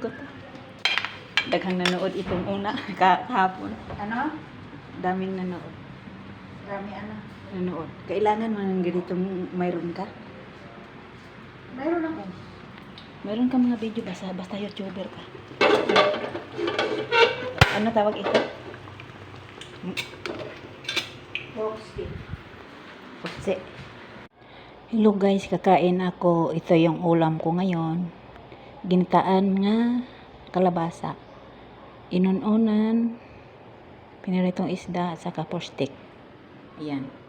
ko to. Daghang nanood itong una kahapon. Ano? Daming nanood. Dami ano? Nanood. Kailangan man ng ganitong mayroon ka? Mayroon ako. Mayroon ka mga video basta YouTuber ka. Ano tawag ito? Putsi. Hello guys, kakain ako. Ito yung ulam ko ngayon. Ginitaan nga kalabasa. Inununan, piniritong isda at saka pork stick. Ayan.